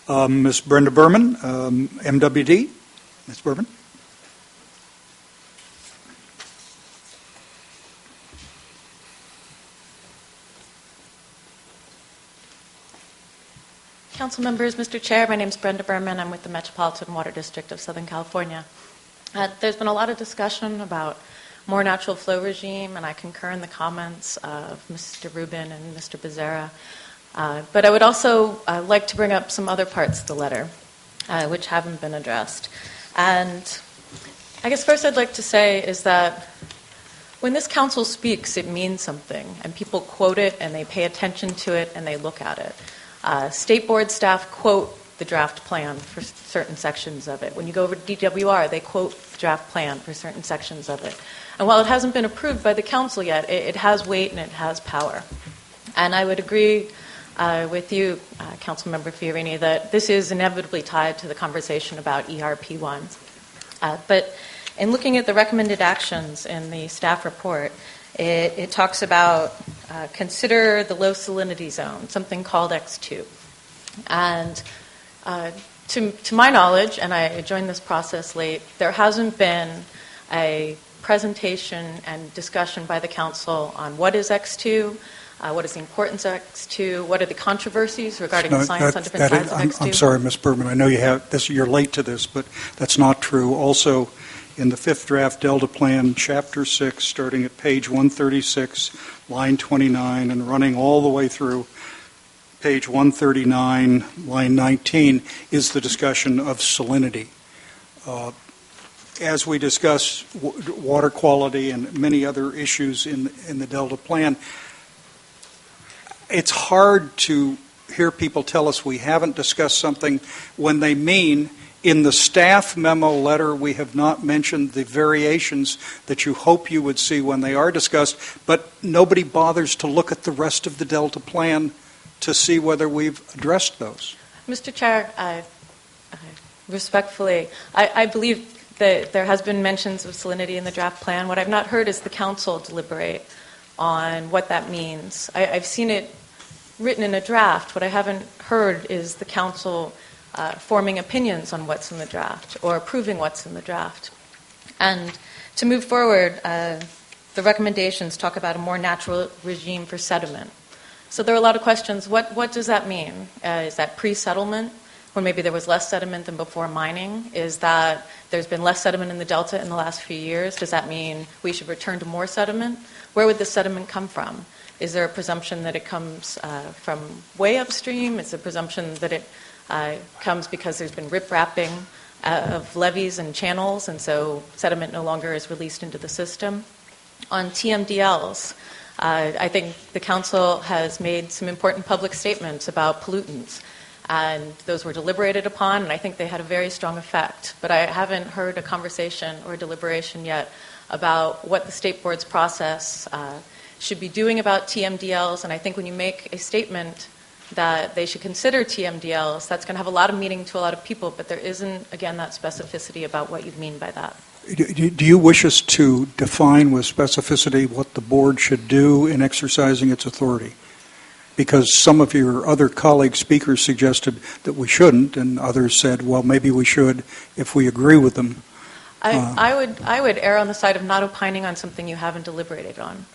Ms. Brenda Berman, MWD. Ms. Berman. Council members, Mr. Chair, my name is Brenda Berman. I'm with the Metropolitan Water District of Southern California. There's been a lot of discussion about more natural flow regime, and I concur in the comments of Mr. Rubin and Mr. Becerra. But I would also like to bring up some other parts of the letter which haven't been addressed. And I guess first I'd like to say is that when this council speaks, it means something, and people quote it, and they pay attention to it, and they look at it. State board staff quote the draft plan for certain sections of it. When you go over to DWR, they quote the draft plan for certain sections of it. And while it hasn't been approved by the council yet, it has weight and it has power. And I would agree with you, Councilmember Fiorini, that this is inevitably tied to the conversation about ERP1. But in looking at the recommended actions in the staff report, it talks about consider the low salinity zone, something called X2. And to my knowledge, and I joined this process late, there hasn't been a presentation and discussion by the council on what is X2, what is the importance of X2, what are the controversies regarding the science on different sides of X2. I'm sorry, Ms. Berman, I know you're late to this, but that's not true. Also, in the fifth draft Delta Plan, Chapter 6, starting at page 136, line 29, and running all the way through page 139, line 19, is the discussion of salinity. As we discuss water quality and many other issues in the Delta Plan, it's hard to hear people tell us we haven't discussed something when they mean in the staff memo letter we have not mentioned the variations that you hope you would see when they are discussed, but nobody bothers to look at the rest of the Delta Plan to see whether we've addressed those. Mr. Chair, respectfully, I believe that there has been mentions of salinity in the draft plan. What I've not heard is the council deliberate on what that means. I've seen it written in a draft. What I haven't heard is the council forming opinions on what's in the draft or approving what's in the draft. And to move forward, the recommendations talk about a more natural regime for sediment. So there are a lot of questions. What does that mean? Is that pre-settlement, when maybe there was less sediment than before mining? Is that there's been less sediment in the Delta in the last few years? Does that mean we should return to more sediment? Where would the sediment come from? Is there a presumption that it comes from way upstream? Is there a presumption that it comes because there's been rip-wrapping of levees and channels, and so sediment no longer is released into the system? On TMDLs, I think the council has made some important public statements about pollutants, and those were deliberated upon, and I think they had a very strong effect. But I haven't heard a conversation or deliberation yet about what the state board's process should be doing about TMDLs, and I think when you make a statement that they should consider TMDLs, that's going to have a lot of meaning to a lot of people, but there isn't, again, that specificity about what you mean by that. Do you wish us to define with specificity what the board should do in exercising its authority? Because some of your other colleague speakers suggested that we shouldn't, and others said, well, maybe we should if we agree with them. I would err on the side of not opining on something you haven't deliberated on.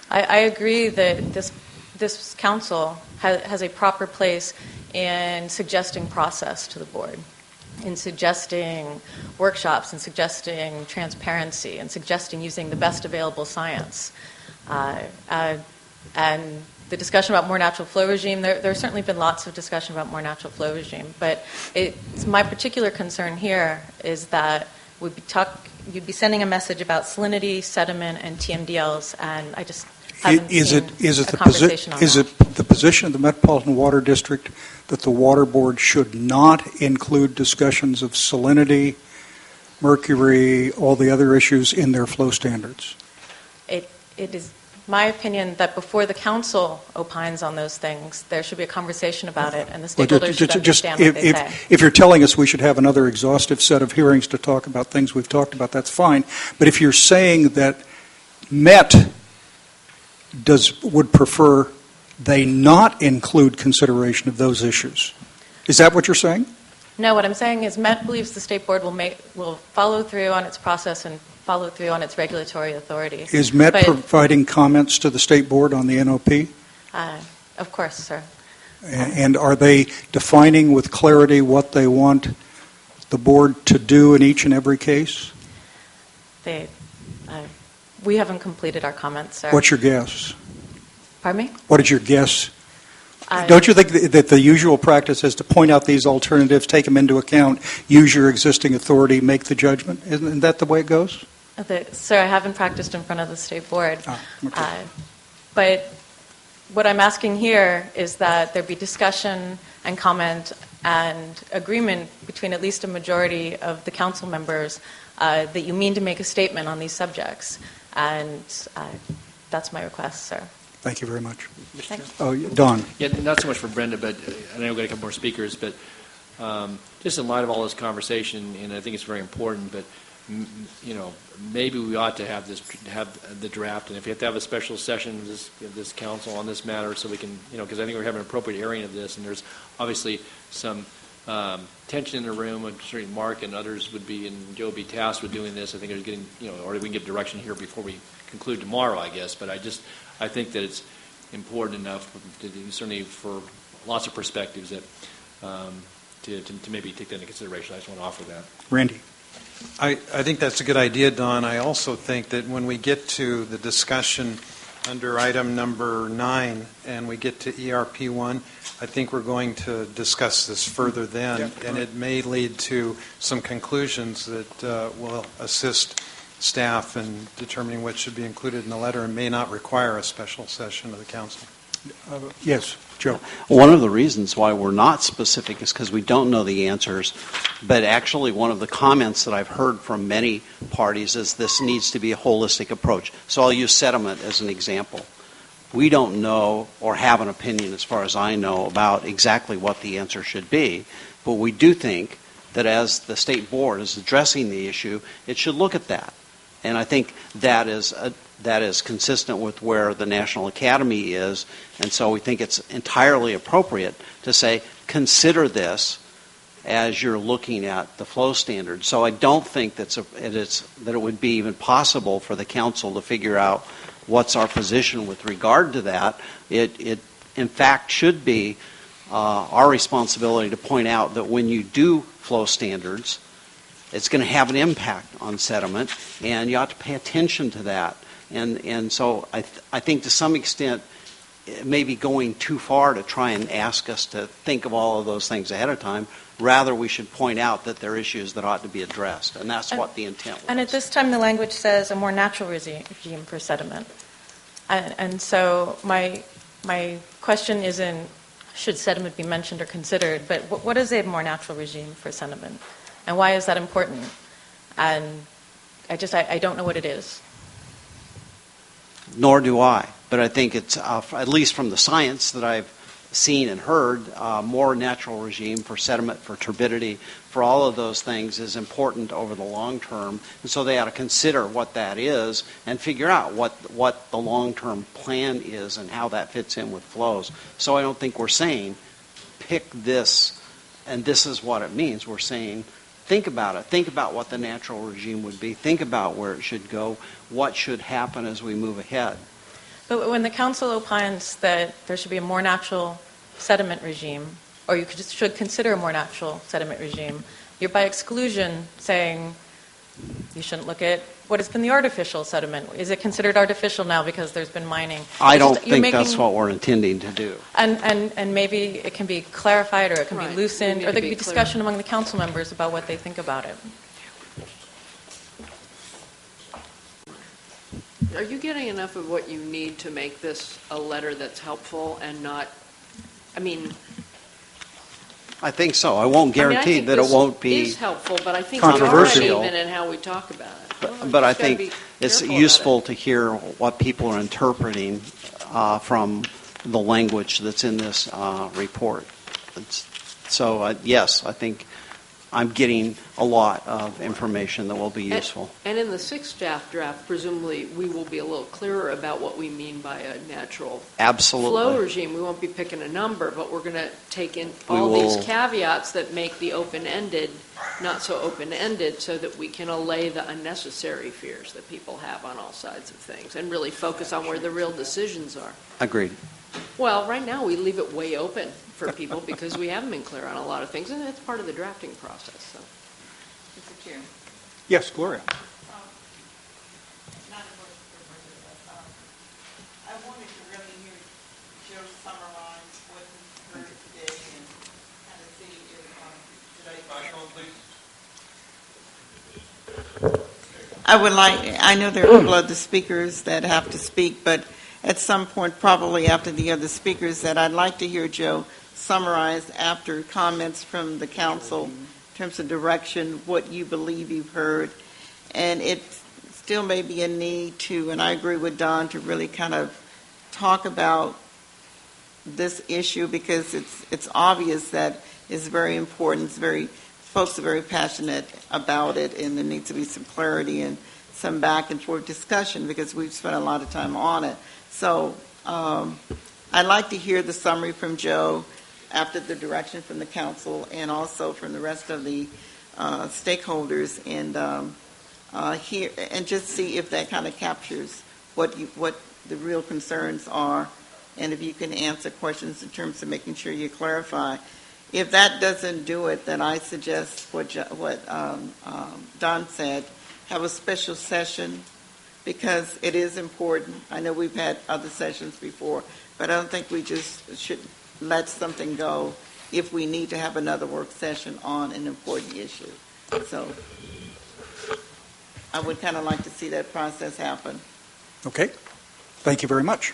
I agree that this council has a proper place in suggesting process to the board, in suggesting workshops, and suggesting transparency, and suggesting using the best available science. And the discussion about more natural flow regime, there's certainly been lots of discussion about more natural flow regime, but my particular concern here is that you'd be sending a message about salinity, sediment, and TMDLs, and I just haven't seen a conversation on that. Is it the position of the Metropolitan Water District that the Water Board should not include discussions of salinity, mercury, all the other issues in their flow standards? It is my opinion that before the council opines on those things, there should be a conversation about it, and the stakeholders should understand what they say. If you're telling us we should have another exhaustive set of hearings to talk about things we've talked about, that's fine. But if you're saying that Met would prefer they not include consideration of those issues, Is that what you're saying? No, what I'm saying is Met believes the State Board will follow through on its process and follow through on its regulatory authority. Is Met providing comments to the State Board on the NOP? Of course, sir. And are they defining with clarity what they want the Board to do in each and every case? We haven't completed our comments, sir. What's your guess? Pardon me? What is your guess? Don't you think that the usual practice is to point out these alternatives, take them into account, use your existing authority, make the judgment? Isn't that the way it goes? Sir, I haven't practiced in front of the State Board. Okay. But what I'm asking here is that there be discussion and comment and agreement between at least a majority of the council members that you mean to make a statement on these subjects. And that's my request, sir. Thank you very much. Thanks. Oh, Don. Yeah, not so much for Brenda, but I know we've got a couple more speakers, but just in light of all this conversation, and I think it's very important, but maybe we ought to have the draft, and if you have to have a special session of this council on this matter, so we can, because I think we're having an appropriate airing of this, and there's obviously some tension in the room, and certainly Mark and others would be, and Joe would be tasked with doing this. I think there's getting, or we can get direction here before we conclude tomorrow, I guess. But I think that it's important enough, certainly for lots of perspectives, that to maybe take that into consideration. I just want to offer that. Randy. I think that's a good idea, Don. I also think that when we get to the discussion under item number 9 and we get to ERP1, I think we're going to discuss this further then, and it may lead to some conclusions that will assist staff in determining what should be included in the letter and may not require a special session of the council. Yes, Joe. One of the reasons why we're not specific is because we don't know the answers, but actually one of the comments that I've heard from many parties is this needs to be a holistic approach. So I'll use sediment as an example. We don't know or have an opinion, as far as I know, about exactly what the answer should be, but we do think that as the State Board is addressing the issue, it should look at that. And I think that is consistent with where the National Academy is, and so we think it's entirely appropriate to say, consider this as you're looking at the flow standards. So I don't think that it would be even possible for the council to figure out what's our position with regard to that. It in fact should be our responsibility to point out that when you do flow standards, it's going to have an impact on sediment, and you ought to pay attention to that. And so I think to some extent it may be going too far to try and ask us to think of all of those things ahead of time. Rather, we should point out that there are issues that ought to be addressed, and that's what the intent was. And at this time, the language says a more natural regime for sediment. And so my question isn't should sediment be mentioned or considered, but what is a more natural regime for sediment? And why is that important? And I don't know what it is. Nor do I. But I think it's, at least from the science that I've seen and heard, more natural regime for sediment, for turbidity, for all of those things is important over the long term. And so they ought to consider what that is and figure out what the long-term plan is and how that fits in with flows. So I don't think we're saying, pick this and this is what it means. We're saying, think about it. Think about what the natural regime would be. Think about where it should go, what should happen as we move ahead. But when the council opines that there should be a more natural sediment regime, or you should consider a more natural sediment regime, you're by exclusion saying you shouldn't look at what has been the artificial sediment. Is it considered artificial now because there's been mining? I don't think that's what we're intending to do. And maybe it can be clarified or it can be loosened, or there can be discussion among the council members about what they think about it. Are you getting enough of what you need to make this a letter that's helpful and not, I think so. I won't guarantee that it won't be is helpful, but I think controversial. we are even in how we talk about it. But I think it's useful to hear what people are interpreting from the language that's in this report. So yes, I think I'm getting a lot of information that will be useful. And in the sixth draft, presumably, we will be a little clearer about what we mean by a natural Absolutely. flow regime. We won't be picking a number, but we're going to take in We all will- these caveats that make the open-ended not so open-ended, so that we can allay the unnecessary fears that people have on all sides of things and really focus on where the real decisions are. Agreed. Well, right now, we leave it way open for people because we haven't been clear on a lot of things, and that's part of the drafting process. So. Mr. Chair. Yes, Gloria. Not a voice for president, but I wanted to really hear Joe summarize what we heard today and kind of see if I would like, I know there are a couple of the speakers that have to speak, but at some point, probably after the other speakers, that I'd like to hear Joe summarize after comments from the council in terms of direction, what you believe you've heard. And it still may be a need to, and I agree with Don, to really kind of talk about this issue because it's obvious that it's very important. Folks are very passionate about it, and there needs to be some clarity and some back and forth discussion because we've spent a lot of time on it. So I'd like to hear the summary from Joe after the direction from the council and also from the rest of the stakeholders, and hear and just see if that kind of captures what the real concerns are, and if you can answer questions in terms of making sure you clarify. If that doesn't do it, then I suggest what Don said, have a special session because it is important. I know we've had other sessions before, but I don't think we just should let something go if we need to have another work session on an important issue. So I would kind of like to see that process happen. Okay. Thank you very much.